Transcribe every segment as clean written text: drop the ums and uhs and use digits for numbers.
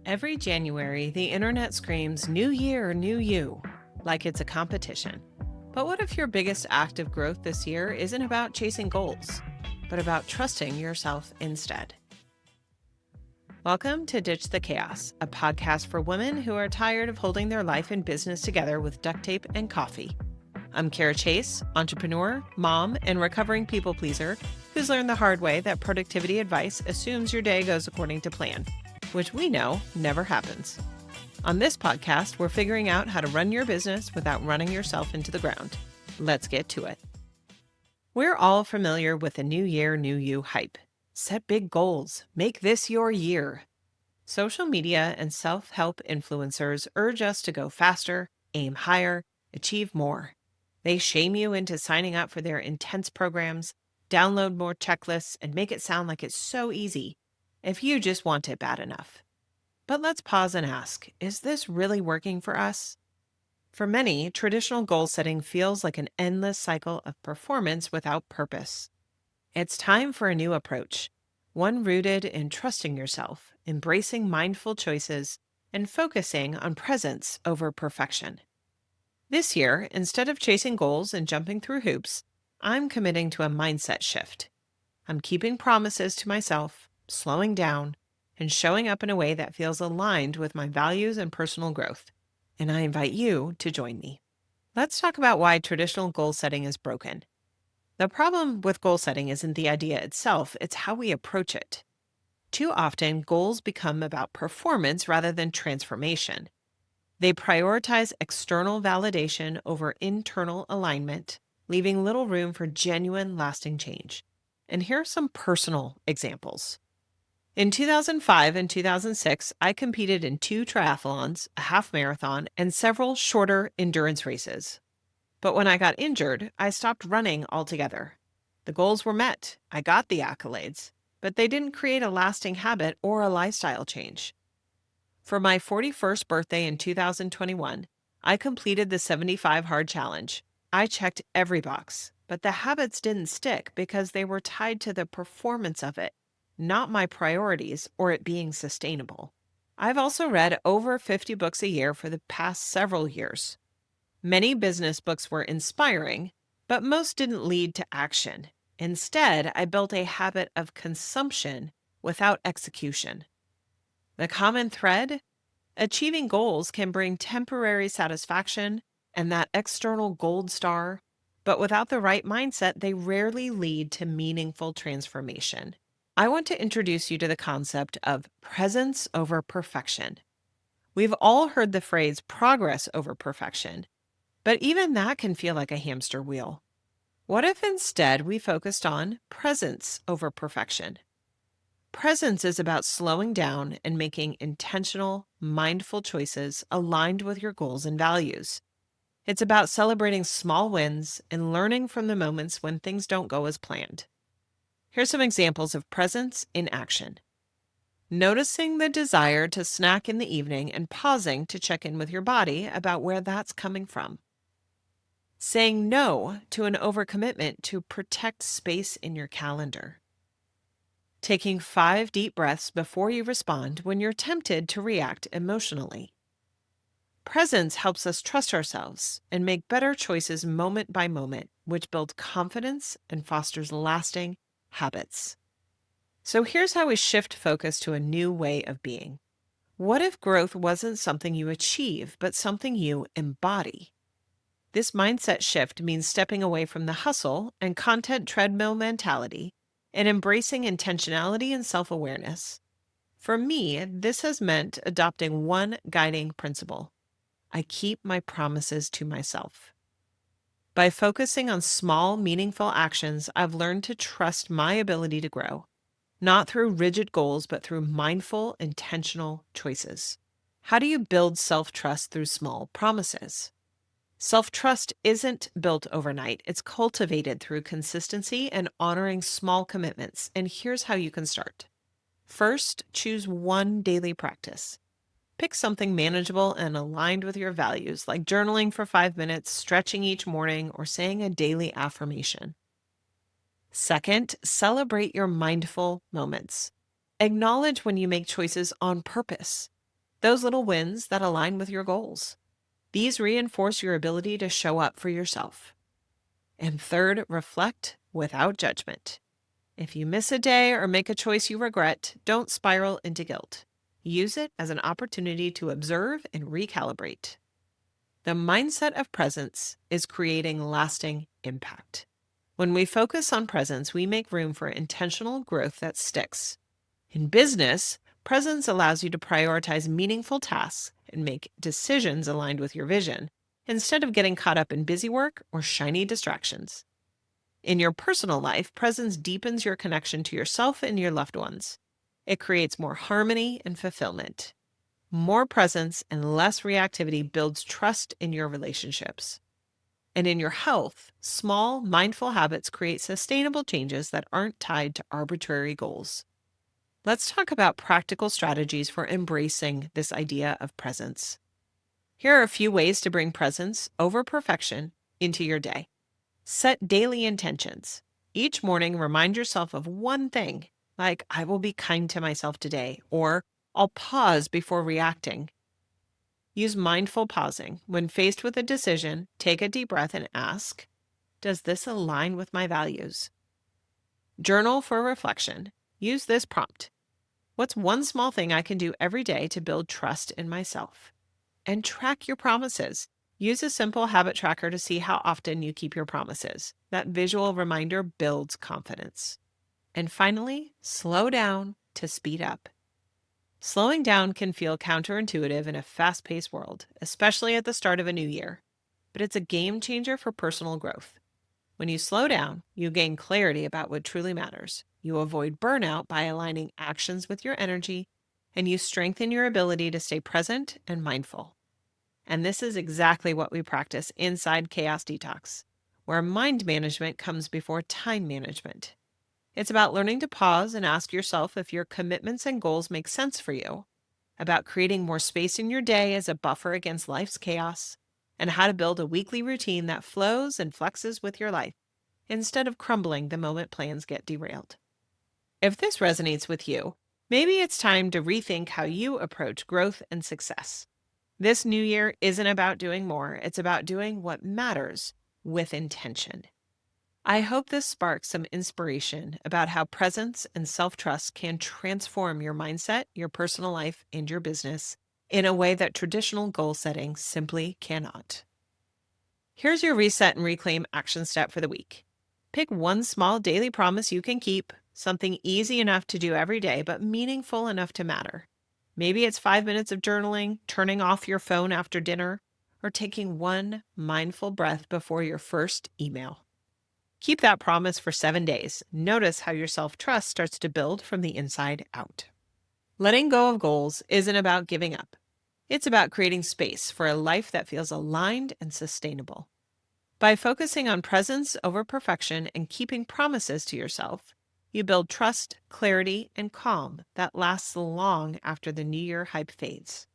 Every January, the internet screams, New Year, New You, like it's a competition. But what if your biggest act of growth this year isn't about chasing goals, but about trusting yourself instead? Welcome to Ditch the Chaos, a podcast for women who are tired of holding their life and business together with duct tape and coffee. I'm Kara Chase, entrepreneur, mom, and recovering people pleaser who's learned the hard way that productivity advice assumes your day goes according to plan, which we know never happens. On this podcast, we're figuring out how to run your business without running yourself into the ground. Let's get to it. We're all familiar with the New Year, New You hype. Set big goals. Make this your year. Social media and self-help influencers urge us to go faster, aim higher, achieve more. They shame you into signing up for their intense programs, download more checklists, and make it sound like it's so easy if you just want it bad enough. But let's pause and ask, is this really working for us? For many, traditional goal setting feels like an endless cycle of performance without purpose. It's time for a new approach, one rooted in trusting yourself, embracing mindful choices, and focusing on presence over perfection. This year, instead of chasing goals and jumping through hoops, I'm committing to a mindset shift. I'm keeping promises to myself, slowing down, and showing up in a way that feels aligned with my values and personal growth. And I invite you to join me. Let's talk about why traditional goal setting is broken. The problem with goal setting isn't the idea itself, it's how we approach it. Too often, goals become about performance rather than transformation. They prioritize external validation over internal alignment, leaving little room for genuine, lasting change. And here are some personal examples. In 2005 and 2006, I competed in 2 triathlons, a half marathon, and several shorter endurance races. But when I got injured, I stopped running altogether. The goals were met, I got the accolades, but they didn't create a lasting habit or a lifestyle change. For my 41st birthday in 2021, I completed the 75 Hard Challenge. I checked every box, but the habits didn't stick because they were tied to the performance of it, not my priorities or it being sustainable. I've also read over 50 books a year for the past several years. Many business books were inspiring, but most didn't lead to action. Instead, I built a habit of consumption without execution. The common thread? Achieving goals can bring temporary satisfaction and that external gold star, but without the right mindset, they rarely lead to meaningful transformation. I want to introduce you to the concept of presence over perfection. We've all heard the phrase progress over perfection, but even that can feel like a hamster wheel. What if instead we focused on presence over perfection? Presence is about slowing down and making intentional, mindful choices aligned with your goals and values. It's about celebrating small wins and learning from the moments when things don't go as planned. Here's some examples of presence in action. Noticing the desire to snack in the evening and pausing to check in with your body about where that's coming from. Saying no to an overcommitment to protect space in your calendar. Taking 5 deep breaths before you respond when you're tempted to react emotionally. Presence helps us trust ourselves and make better choices moment by moment, which build confidence and fosters lasting habits. So here's how we shift focus to a new way of being. What if growth wasn't something you achieve, but something you embody? This mindset shift means stepping away from the hustle and content treadmill mentality and embracing intentionality and self awareness. For me, this has meant adopting one guiding principle: I keep my promises to myself. By focusing on small, meaningful actions, I've learned to trust my ability to grow, not through rigid goals, but through mindful, intentional choices. How do you build self trust through small promises? Self trust isn't built overnight, it's cultivated through consistency and honoring small commitments. And here's how you can start. First, choose one daily practice. Pick something manageable and aligned with your values, like journaling for 5 minutes, stretching each morning, or saying a daily affirmation. Second, celebrate your mindful moments. Acknowledge when you make choices on purpose. those little wins that align with your goals. These reinforce your ability to show up for yourself. And third, reflect without judgment. If you miss a day or make a choice you regret, don't spiral into guilt. Use it as an opportunity to observe and recalibrate. The mindset of presence is creating lasting impact. When we focus on presence, we make room for intentional growth that sticks. In business, presence allows you to prioritize meaningful tasks and make decisions aligned with your vision, instead of getting caught up in busy work or shiny distractions. In your personal life, presence deepens your connection to yourself and your loved ones. It creates more harmony and fulfillment. More presence and less reactivity builds trust in your relationships. And in your health, small, mindful habits create sustainable changes that aren't tied to arbitrary goals. Let's talk about practical strategies for embracing this idea of presence. Here are a few ways to bring presence over perfection into your day. Set daily intentions. Each morning, remind yourself of one thing, like, I will be kind to myself today, or I'll pause before reacting. Use mindful pausing. When faced with a decision, take a deep breath and ask, does this align with my values? Journal for reflection. Use this prompt. What's one small thing I can do every day to build trust in myself? And track your promises. Use a simple habit tracker to see how often you keep your promises. That visual reminder builds confidence. And finally, slow down to speed up. Slowing down can feel counterintuitive in a fast-paced world, especially at the start of a new year. But it's a game changer for personal growth. When you slow down, you gain clarity about what truly matters. You avoid burnout by aligning actions with your energy, and you strengthen your ability to stay present and mindful. And this is exactly what we practice inside Chaos Detox, where mind management comes before time management. It's about learning to pause and ask yourself if your commitments and goals make sense for you, about creating more space in your day as a buffer against life's chaos, and how to build a weekly routine that flows and flexes with your life, instead of crumbling the moment plans get derailed. If this resonates with you, maybe it's time to rethink how you approach growth and success. This new year isn't about doing more, it's about doing what matters with intention. I hope this sparks some inspiration about how presence and self-trust can transform your mindset, your personal life, and your business in a way that traditional goal setting simply cannot. Here's your reset and reclaim action step for the week. Pick one small daily promise you can keep, something easy enough to do every day, but meaningful enough to matter. Maybe it's 5 minutes of journaling, turning off your phone after dinner, or taking one mindful breath before your first email. Keep that promise for 7 days. Notice how your self-trust starts to build from the inside out. Letting go of goals isn't about giving up. It's about creating space for a life that feels aligned and sustainable. By focusing on presence over perfection and keeping promises to yourself, you build trust, clarity, and calm that lasts long after the New Year hype fades.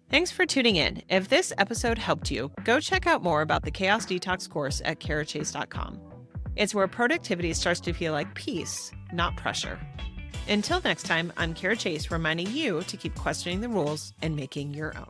Thanks for tuning in. If this episode helped you, go check out more about the Chaos Detox course at karachase.com. It's where productivity starts to feel like peace, not pressure. Until next time, I'm Kara Chase, reminding you to keep questioning the rules and making your own.